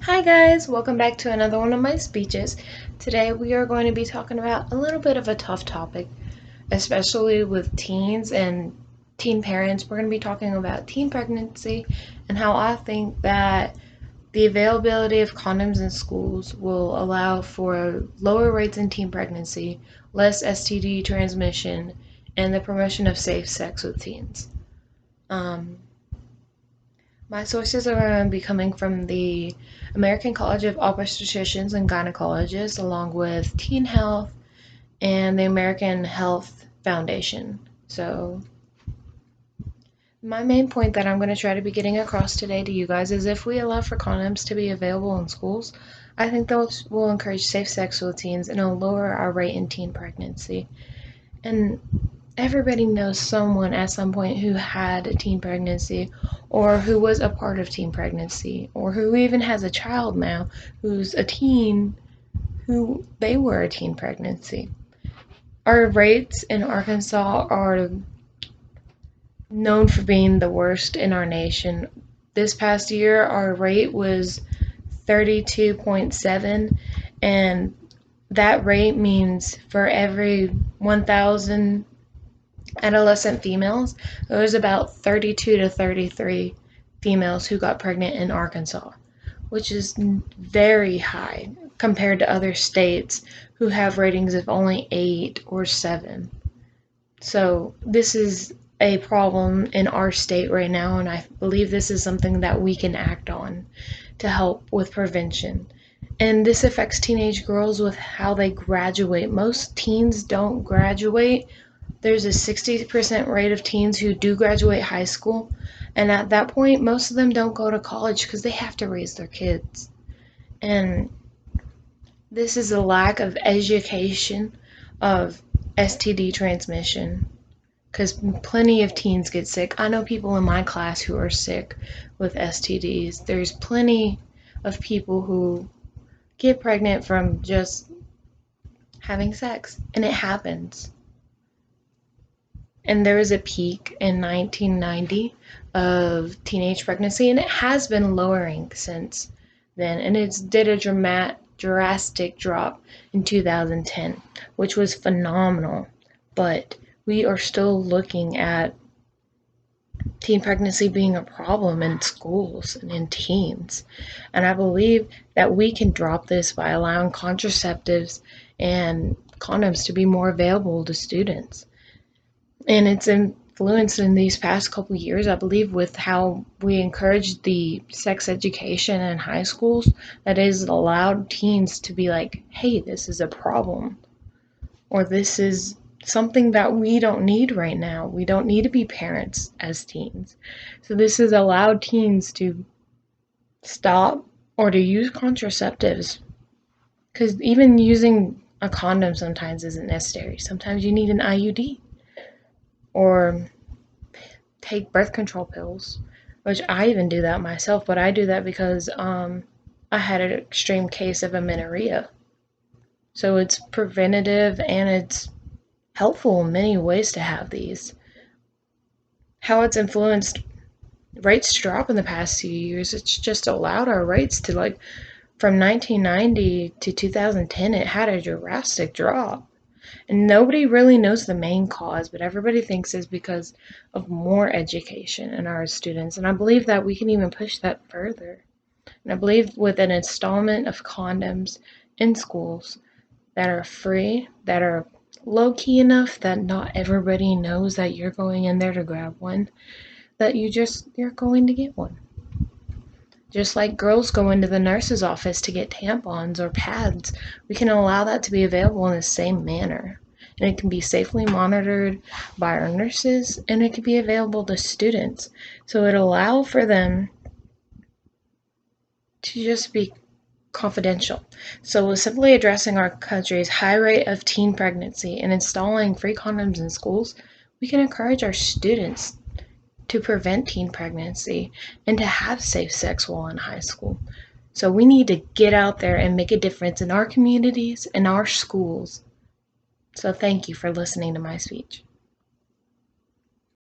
Hi guys, welcome back to another one of my speeches. Today we are going to be talking about a little bit of a tough topic, especially with teens and teen parents. We're going to be talking about teen pregnancy and how I think that the availability of condoms in schools will allow for lower rates in teen pregnancy, less STD transmission, and the promotion of safe sex with teens. Um, My sources are going to be coming from the American College of Obstetricians and Gynecologists, along with Teen Health and the American Health Foundation. So, my main point that I'm going to try to be getting across today to you guys is if we allow for condoms to be available in schools, I think those will encourage safe sex with teens and it'll lower our rate in teen pregnancy. And everybody knows someone at some point who had a teen pregnancy or who was a part of teen pregnancy or who even has a child now who's a teen who they were a teen pregnancy. Our rates in Arkansas are known for being the worst in our nation. This past year, our rate was 32.7, and that rate means for every 1,000 adolescent females, there was about 32 to 33 females who got pregnant in Arkansas, which is very high compared to other states who have ratings of only 8 or 7. So, this is a problem in our state right now, and I believe this is something that we can act on to help with prevention. And this affects teenage girls with how they graduate. Most teens don't graduate. There's a 60% rate of teens who do graduate high school, and at that point, most of them don't go to college because they have to raise their kids. And this is a lack of education of STD transmission because plenty of teens get sick. I know people in my class who are sick with STDs. There's plenty of people who get pregnant from just having sex, and it happens. And there was a peak in 1990 of teenage pregnancy, and it has been lowering since then. And it's did a drastic drop in 2010, which was phenomenal. But we are still looking at teen pregnancy being a problem in schools and in teens. And I believe that we can drop this by allowing contraceptives and condoms to be more available to students. And it's influenced in these past couple years, I believe, with how we encourage the sex education in high schools that is allowed teens to be like, hey, this is a problem, or this is something that we don't need right now. We don't need to be parents as teens. So this has allowed teens to stop or to use contraceptives, because even using a condom sometimes isn't necessary. Sometimes you need an IUD or take birth control pills, which I even do that myself, but I do that because I had an extreme case of amenorrhea. So it's preventative and it's helpful in many ways to have these. How it's influenced rates to drop in the past few years, it's just allowed our rates to, like, from 1990 to 2010, it had a drastic drop. And nobody really knows the main cause, but everybody thinks it's because of more education in our students. And I believe that we can even push that further. And I believe with an installment of condoms in schools that are free, that are low key enough that not everybody knows that you're going in there to grab one, that you're going to get one. Just like girls go into the nurse's office to get tampons or pads, we can allow that to be available in the same manner. And it can be safely monitored by our nurses, and it can be available to students. So it allow for them to just be confidential. So with simply addressing our country's high rate of teen pregnancy and installing free condoms in schools, we can encourage our students to prevent teen pregnancy and to have safe sex while in high school. So we need to get out there and make a difference in our communities and our schools. So thank you for listening to my speech.